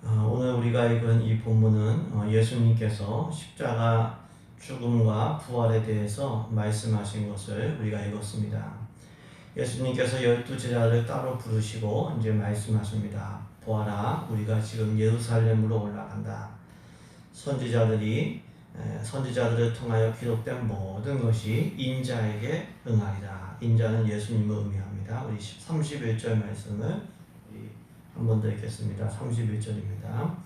오늘 우리가 읽은 이 본문은 예수님께서 십자가 죽음과 부활에 대해서 말씀하신 것을 우리가 읽었습니다. 예수님께서 12제자를 따로 부르시고 이제 말씀하십니다. 보아라, 우리가 지금 예루살렘으로 올라간다. 선지자들을 통하여 기록된 모든 것이 인자에게 응하리라. 인자는 예수님을 의미합니다. 우리 31절 말씀을 한 번 더 읽겠습니다. 31절입니다.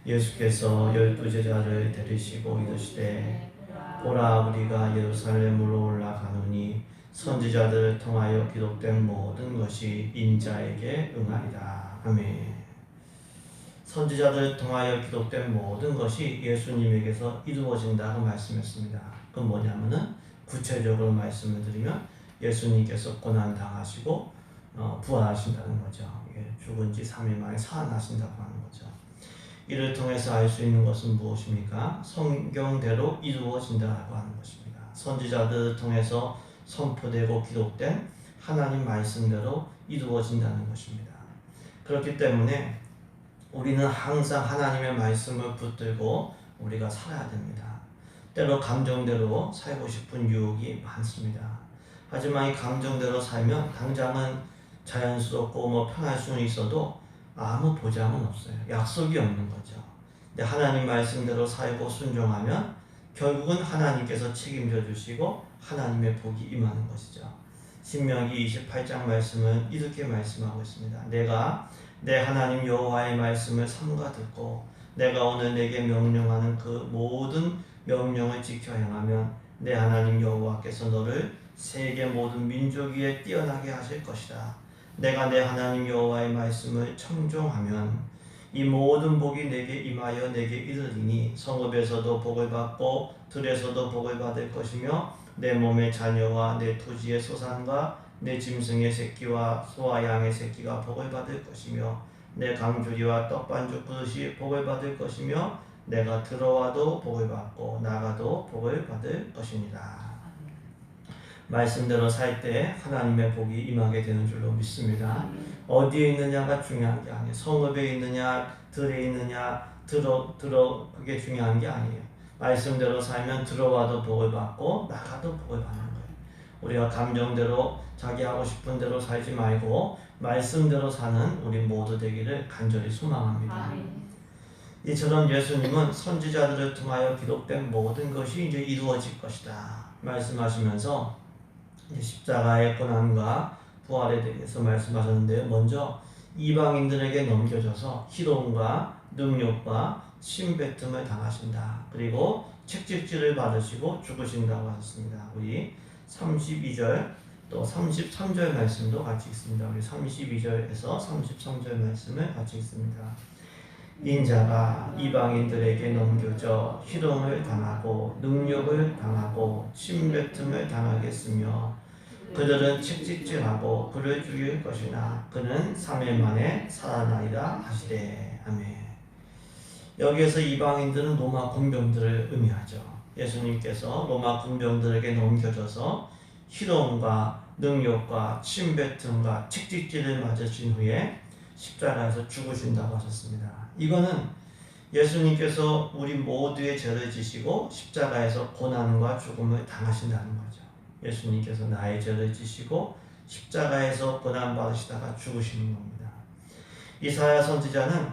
예수께서 12제자를 데리시고 이르시되 보라, 우리가 예루살렘으로 올라가노니 선지자들을 통하여 기록된 모든 것이 인자에게 응하리라. 아멘. 선지자들을 통하여 기록된 모든 것이 예수님에게서 이루어진다고 말씀했습니다. 그건 뭐냐면은 구체적으로 말씀을 드리면 예수님께서 고난당하시고 부활하신다는 거죠. 죽은 지 3일 만에 살아나신다고 하는 거죠. 이를 통해서 알 수 있는 것은 무엇입니까? 성경대로 이루어진다고 하는 것입니다. 선지자들을 통해서 선포되고 기록된 하나님 말씀대로 이루어진다는 것입니다. 그렇기 때문에 우리는 항상 하나님의 말씀을 붙들고 우리가 살아야 됩니다. 때로 감정대로 살고 싶은 유혹이 많습니다. 하지만 이 감정대로 살면 당장은 자연스럽고 편할 수는 있어도 아무 보장은 없어요. 약속이 없는 거죠. 근데 하나님 말씀대로 살고 순종하면 결국은 하나님께서 책임져 주시고 하나님의 복이 임하는 것이죠. 신명기 28장 말씀은 이렇게 말씀하고 있습니다. 내가 내 하나님 여호와의 말씀을 삼가 듣고 내가 오늘 내게 명령하는 그 모든 명령을 지켜 행하면 내 하나님 여호와께서 너를 세계 모든 민족 위에 뛰어나게 하실 것이다. 내가 내 하나님 여호와의 말씀을 청종하면 이 모든 복이 내게 임하여 내게 이르리니 성읍에서도 복을 받고 들에서도 복을 받을 것이며 내 몸의 자녀와 내 토지의 소산과 내 짐승의 새끼와 소와 양의 새끼가 복을 받을 것이며 내 강주리와 떡반죽 그릇이 복을 받을 것이며 내가 들어와도 복을 받고 나가도 복을 받을 것입니다. 말씀대로 살 때 하나님의 복이 임하게 되는 줄로 믿습니다. 어디에 있느냐가 중요한 게 아니에요. 성읍에 있느냐, 들에 있느냐, 그게 중요한 게 아니에요. 말씀대로 살면 들어와도 복을 받고 나가도 복을 받는 거예요. 우리가 감정대로 자기 하고 싶은 대로 살지 말고 말씀대로 사는 우리 모두 되기를 간절히 소망합니다. 이처럼 예수님은 선지자들을 통하여 기록된 모든 것이 이제 이루어질 것이다 말씀하시면서 십자가의 고난과 부활에 대해서 말씀하셨는데요. 먼저 이방인들에게 넘겨져서 희롱과 능욕과 침뱉음을 당하신다. 그리고 책찍질을 받으시고 죽으신다고 하셨습니다. 우리 32절 또 33절 말씀도 같이 있습니다. 우리 32절에서 33절 말씀을 같이 있습니다. 인자가 이방인들에게 넘겨져 희롱을 당하고 능욕을 당하고 침뱉음을 당하겠으며 그들은 책찍질하고 그를 죽일 것이나 그는 3일 만에 살아나리라 하시되. 아멘. 여기에서 이방인들은 로마 군병들을 의미하죠. 예수님께서 로마 군병들에게 넘겨져서 희롱과 능욕과 침뱉음과 책찍질을 맞으신 후에 십자가에서 죽으신다고 하셨습니다. 이거는 예수님께서 우리 모두의 죄를 지시고 십자가에서 고난과 죽음을 당하신다는 거죠. 예수님께서 나의 죄를 지시고 십자가에서 고난받으시다가 죽으시는 겁니다. 이사야 선지자는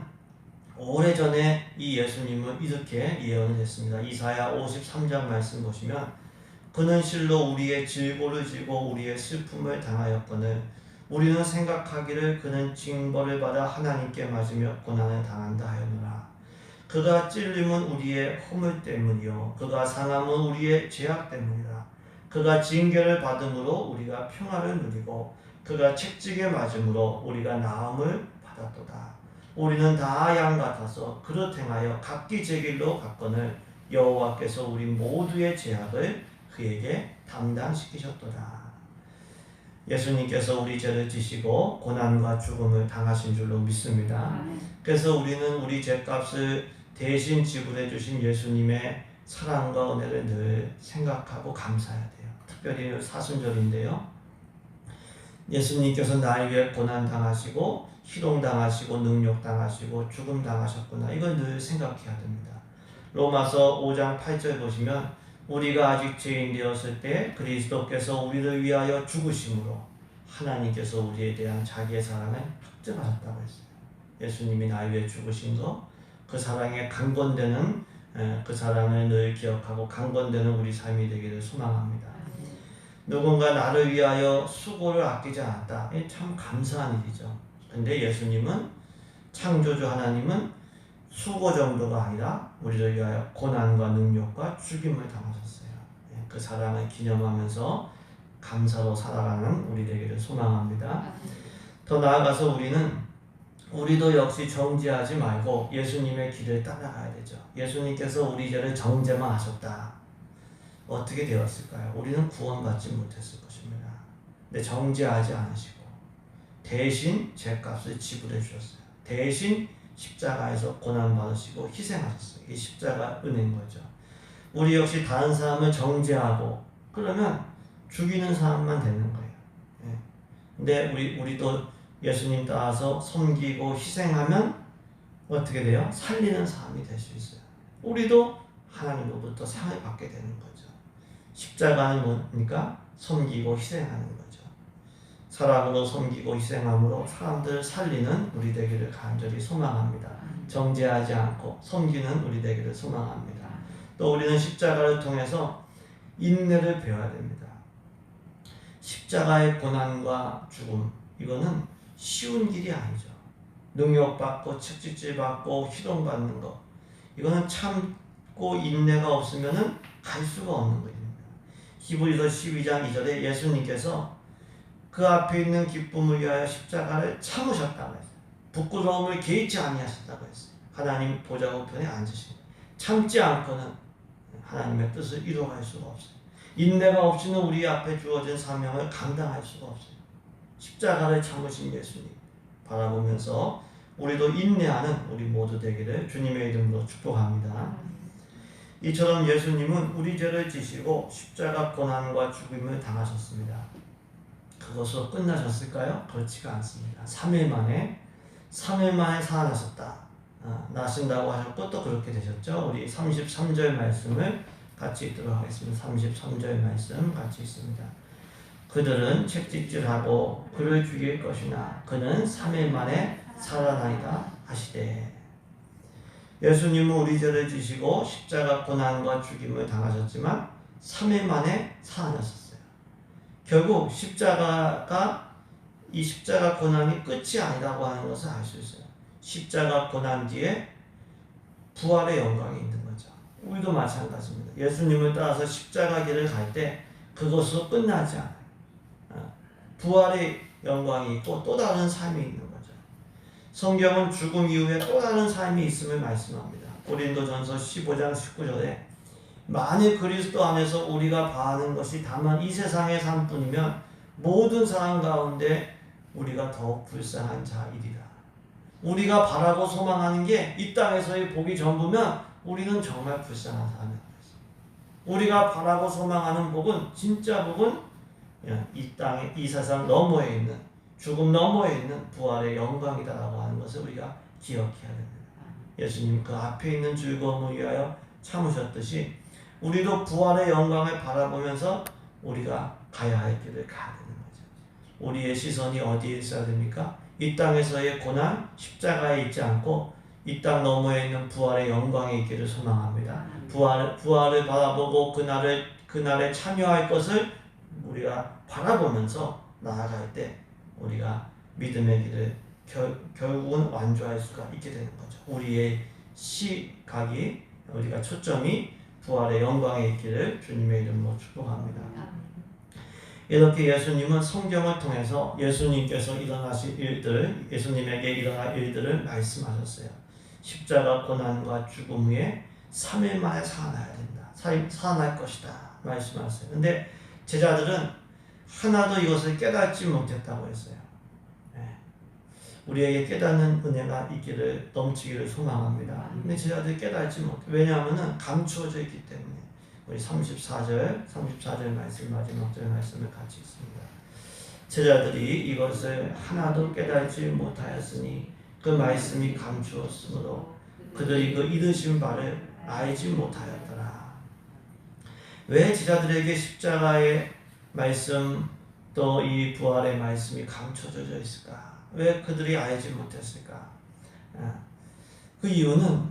오래전에 이 예수님을 이렇게 예언을 했습니다. 이사야 53장 말씀 보시면 그는 실로 우리의 질고를 지고 우리의 슬픔을 당하였거늘 우리는 생각하기를 그는 징벌을 받아 하나님께 맞으며 고난을 당한다 하였노라. 그가 찔림은 우리의 허물 때문이요 그가 상함은 우리의 죄악 때문이라. 그가 징계를 받음으로 우리가 평화를 누리고 그가 책찍에 맞음으로 우리가 나음을 받았도다. 우리는 다 양 같아서 그릇 행하여 각기 제 길로 갔거늘 여호와께서 우리 모두의 죄악을 그에게 담당시키셨도다. 예수님께서 우리 죄를 지시고 고난과 죽음을 당하신 줄로 믿습니다. 그래서 우리는 우리 죄값을 대신 지불해 주신 예수님의 사랑과 은혜를 늘 생각하고 감사해야 돼요. 특별히 사순절인데요. 예수님께서 나에게 고난 당하시고 희롱당하시고 능욕당하시고 죽음당하셨구나. 이건 늘 생각해야 됩니다. 로마서 5장 8절 보시면 우리가 아직 죄인 되었을 때 그리스도께서 우리를 위하여 죽으심으로 하나님께서 우리에 대한 자기의 사랑을 확증하셨다고 했어요. 예수님이 나를 위해 죽으신 거, 그 사랑에 강권되는 그 사랑을 늘 기억하고 강권되는 우리 삶이 되기를 소망합니다. 누군가 나를 위하여 수고를 아끼지 않았다. 참 감사한 일이죠. 근데 예수님은, 창조주 하나님은 수고 정도가 아니라 우리를 위하여 고난과 능력과 죽임을 당하셨어요. 그 사랑을 기념하면서 감사로 살아가는 우리 되기를 소망합니다. 더 나아가서 우리도 역시 정죄하지 말고 예수님의 길을 따라가야 되죠. 예수님께서 우리 죄를 정죄만 하셨다. 어떻게 되었을까요? 우리는 구원받지 못했을 것입니다. 근데 정죄하지 않으시고 대신 죄값을 지불해 주셨어요. 대신 십자가에서 고난받으시고 희생하셨어요. 이게 십자가 은혜인 거죠. 우리 역시 다른 사람을 정죄하고 그러면 죽이는 사람만 되는 거예요. 근데 우리도 예수님 따라서 섬기고 희생하면 어떻게 돼요? 살리는 사람이 될 수 있어요. 우리도 하나님으로부터 상을 받게 되는 거죠. 십자가는 뭡니까? 섬기고 희생하는 거죠. 사랑으로 섬기고 희생함으로 사람들을 살리는 우리 되기를 간절히 소망합니다. 정죄하지 않고 섬기는 우리 되기를 소망합니다. 또 우리는 십자가를 통해서 인내를 배워야 됩니다. 십자가의 고난과 죽음, 이거는 쉬운 길이 아니죠. 능욕받고 채찍질받고 희롱받는 거, 이거는 참고 인내가 없으면 갈 수가 없는 거입니다. 히브리서 12장 2절에 예수님께서 그 앞에 있는 기쁨을 위하여 십자가를 참으셨다고 했어요. 부끄러움을 개의치 아니하셨다고 했어요. 하나님 보좌 우편에 앉으신 거예요. 참지 않고는 하나님의 뜻을 이루어갈 수가 없어요. 인내가 없이는 우리 앞에 주어진 사명을 감당할 수가 없어요. 십자가를 참으신 예수님 바라보면서 우리도 인내하는 우리 모두 되기를 주님의 이름으로 축복합니다. 이처럼 예수님은 우리 죄를 지시고 십자가 고난과 죽임을 당하셨습니다. 그것으로 끝나셨을까요? 그렇지가 않습니다. 3일 만에 살아나셨다. 나신다고 하셨고 또 그렇게 되셨죠. 우리 33절 말씀을 같이 읽도록 하겠습니다. 33절 말씀 같이 있습니다. 그들은 채찍질하고 그를 죽일 것이나 그는 3일 만에 살아나리라 하시되. 예수님은 우리 죄를 지시고 십자가 고난과 죽임을 당하셨지만 3일 만에 살아나셨어요. 결국 이 십자가 고난이 끝이 아니라고 하는 것을 알 수 있어요. 십자가 고난 뒤에 부활의 영광이 있는 거죠. 우리도 마찬가지입니다. 예수님을 따라서 십자가 길을 갈 때 그것으로 끝나지 않아요. 부활의 영광이 있고 또 다른 삶이 있는 거죠. 성경은 죽음 이후에 또 다른 삶이 있음을 말씀합니다. 고린도전서 15장 19절에 만일 그리스도 안에서 우리가 바라는 것이 다만 이 세상의 삶뿐이면 모든 사람 가운데 우리가 더욱 불쌍한 자이리라. 우리가 바라고 소망하는 게 이 땅에서의 복이 전부면 우리는 정말 불쌍한 사람이라고 했습니다. 우리가 바라고 소망하는 복은, 진짜 복은 이 땅에, 이 세상 너머에 있는, 죽음 너머에 있는 부활의 영광이다라고 하는 것을 우리가 기억해야 됩니다. 예수님 그 앞에 있는 즐거움을 위하여 참으셨듯이 우리도 부활의 영광을 바라보면서 우리가 가야 할 길을 가야 되는 거죠. 우리의 시선이 어디에 있어야 됩니까? 이 땅에서의 고난, 십자가에 있지 않고 이 땅 너머에 있는 부활의 영광에 있기를 소망합니다. 부활을 바라보고 그날에 참여할 것을 우리가 바라보면서 나아갈 때 우리가 믿음의 길을 결국은 완주할 수가 있게 되는 거죠. 우리의 시각이, 우리가 초점이 부활의 영광에 있기를 주님의 이름으로 축복합니다. 이렇게 예수님은 성경을 통해서 예수님께서 일어나실 일들, 예수님에게 일어날 일들을 말씀하셨어요. 십자가 고난과 죽음 후에 3일 만에 살아나야 된다. 살아날 것이다. 말씀하셨어요. 근데 제자들은 하나도 이것을 깨닫지 못했다고 했어요. 우리에게 깨닫는 은혜가 있기를, 넘치기를 소망합니다. 근데 제자들이 깨닫지 못해요. 왜냐하면 감추어져 있기 때문에. 우리 34절 말씀, 마지막 절 말씀을 같이 읽습니다. 제자들이 이것을 하나도 깨달지 못하였으니 그 말씀이 감추었으므로 그들이 그 이르신 바를 알지 못하였더라. 왜 제자들에게 십자가의 말씀 또 이 부활의 말씀이 감춰져 있을까? 왜 그들이 알지 못했을까? 그 이유는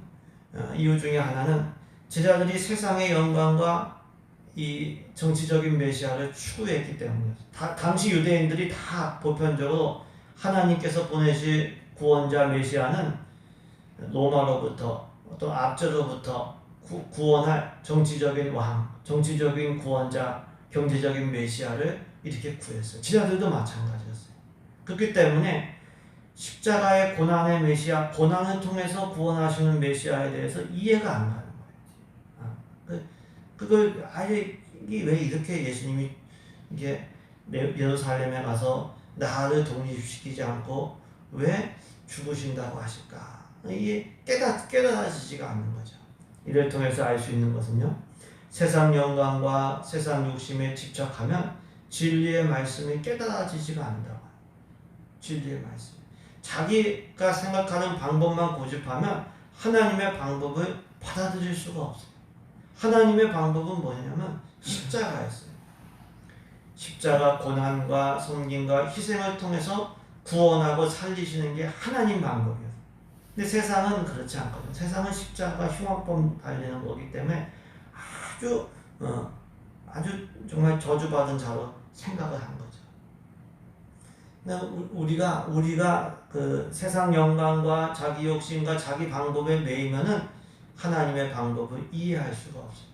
이유 중에 하나는 제자들이 세상의 영광과 이 정치적인 메시아를 추구했기 때문이었어요. 당시 유대인들이 다 보편적으로 하나님께서 보내실 구원자 메시아는 로마로부터 어떤 압제로부터 구원할 정치적인 왕, 정치적인 구원자, 경제적인 메시아를 이렇게 구했어요. 제자들도 마찬가지였어요. 그렇기 때문에 십자가의 고난의 메시아, 고난을 통해서 구원하시는 메시아에 대해서 이해가 안 가는 거예요. 그걸 아예 왜 이렇게 예수님이 이게 예루살렘에 가서 나를 독립시키지 않고 왜 죽으신다고 하실까? 이게 깨달아지지가 않는 거죠. 이를 통해서 알 수 있는 것은요, 세상 영광과 세상 욕심에 집착하면 진리의 말씀이 깨달아지지가 않는다고. 진리의 말씀. 자기가 생각하는 방법만 고집하면 하나님의 방법을 받아들일 수가 없어요. 하나님의 방법은 뭐냐면 십자가였어요. 십자가 고난과 섬김과 희생을 통해서 구원하고 살리시는 게 하나님 방법이에요. 근데 세상은 그렇지 않거든요. 세상은 십자가 흉악범 달리는 거기 때문에 아주 정말 저주받은 자로 생각을 한 거죠. 우리가 그 세상 영광과 자기 욕심과 자기 방법에 매이면은 하나님의 방법을 이해할 수가 없어요.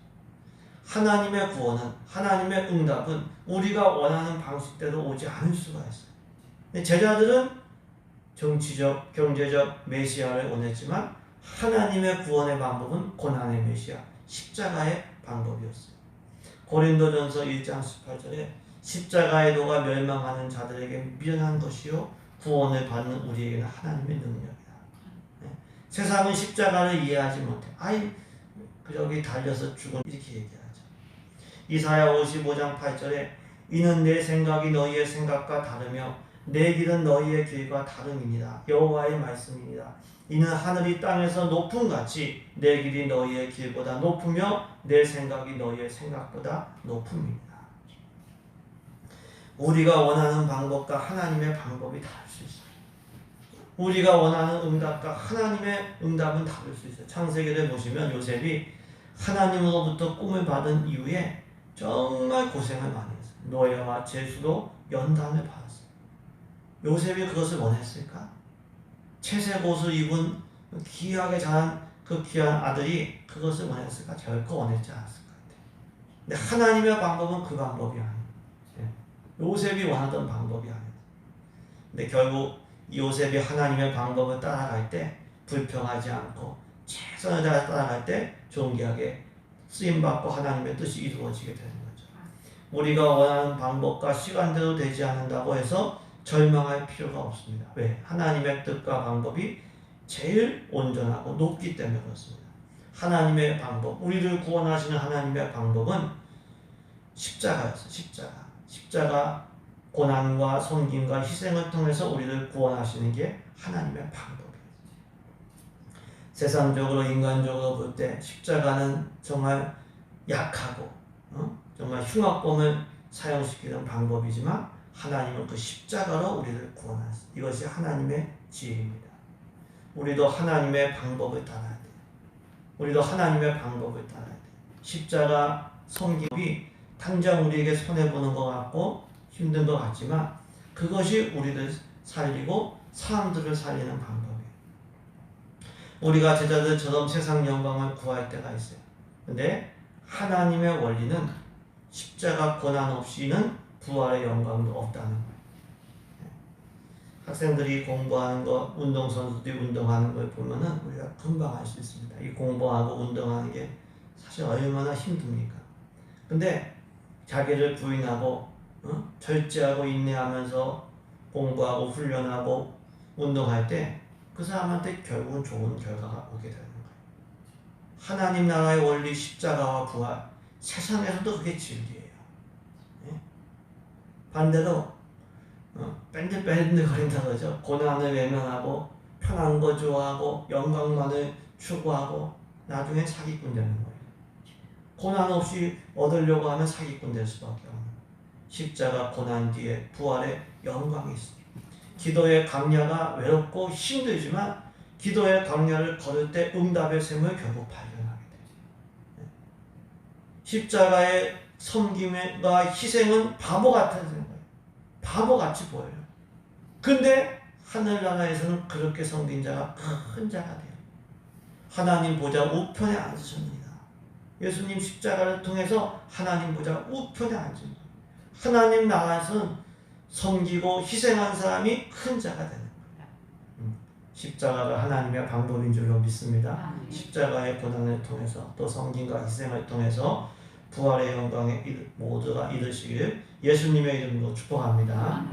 하나님의 구원은, 하나님의 응답은 우리가 원하는 방식대로 오지 않을 수가 있어요. 근데 제자들은 정치적, 경제적 메시아를 원했지만 하나님의 구원의 방법은 고난의 메시아, 십자가의 방법이었어요. 고린도전서 1장 18절에 십자가의 도가 멸망하는 자들에게 미련한 것이요 구원을 받는 우리에게는 하나님의 능력이다. 세상은 십자가를 이해하지 못해. 저기 달려서 죽은 이렇게 얘기하죠. 이사야 55장 8절에 이는 내 생각이 너희의 생각과 다르며 내 길은 너희의 길과 다름이니라. 여호와의 말씀이니라. 이는 하늘이 땅에서 높음같이 내 길이 너희의 길보다 높으며 내 생각이 너희의 생각보다 높음이니라. 우리가 원하는 방법과 하나님의 방법이 다를 수 있어요. 우리가 원하는 응답과 하나님의 응답은 다를 수 있어요. 창세기를 보시면 요셉이 하나님으로부터 꿈을 받은 이후에 정말 고생을 많이 했어요. 노예와 제수로 연단을 받았어요. 요셉이 그것을 원했을까? 채색 옷을 입은 귀하게 자란 그 귀한 아들이 그것을 원했을까? 결코 원했지 않았을 것 같아요. 근데 하나님의 방법은 그 방법이 아니에요. 요셉이 원하던 방법이 아니에요. 근데 결국 요셉이 하나님의 방법을 따라갈 때 불평하지 않고 최선을 다해 따라갈 때 존귀하게 쓰임받고 하나님의 뜻이 이루어지게 되는 거죠. 우리가 원하는 방법과 시간대로 되지 않는다고 해서 절망할 필요가 없습니다. 왜? 하나님의 뜻과 방법이 제일 온전하고 높기 때문에 그렇습니다. 하나님의 방법, 우리를 구원하시는 하나님의 방법은 십자가였어요. 십자가 고난과 섬김과 희생을 통해서 우리를 구원하시는 게 하나님의 방법이에요. 세상적으로 인간적으로 볼 때 십자가는 정말 약하고 정말 흉악범을 사용시키는 방법이지만 하나님은 그 십자가로 우리를 구원하시죠. 이것이 하나님의 지혜입니다. 우리도 하나님의 방법을 따라야 돼요. 우리도 하나님의 방법을 따라야 돼요. 십자가 섬김이 당장 우리에게 손해보는 것 같고 힘든 것 같지만 그것이 우리를 살리고 사람들을 살리는 방법이에요. 우리가 제자들처럼 세상 영광을 구할 때가 있어요. 근데 하나님의 원리는 십자가 고난 없이는 부활의 영광도 없다는 거예요. 학생들이 공부하는 거, 운동선수들이 운동하는 걸 보면은 우리가 금방 알 수 있습니다. 이 공부하고 운동하는 게 사실 얼마나 힘듭니까? 근데 자기를 부인하고 절제하고 인내하면서 공부하고 훈련하고 운동할 때 그 사람한테 결국은 좋은 결과가 오게 되는 거예요. 하나님 나라의 원리 십자가와 부활, 세상에서도 그게 진리예요. 반대로 밴들밴들 거린다 그러죠. 고난을 외면하고 편한 거 좋아하고 영광만을 추구하고 나중에 사기꾼 되는 거예요. 고난 없이 얻으려고 하면 사기꾼 될 수밖에 없는 거예요. 십자가 고난 뒤에 부활의 영광이 있습니다. 기도의 강야가 외롭고 힘들지만 기도의 강야를 걸을 때 응답의 샘을 결국 발견하게 되죠. 십자가의 섬김과 희생은 바보 같은 거예요. 바보같이 보여요. 근데 하늘나라에서는 그렇게 섬긴 자가 큰 자가 돼요. 하나님 보좌 우편에 앉으십니다. 예수님 십자가를 통해서 하나님 보좌 우편에 앉습니다. 하나님 나라에서는 섬기고 희생한 사람이 큰 자가 되는 거예요. 십자가가 하나님의 방법인 줄로 믿습니다. 십자가의 고난을 통해서 또 섬김과 희생을 통해서 부활의 영광에 모두가 이르시길 예수님의 이름으로 축복합니다.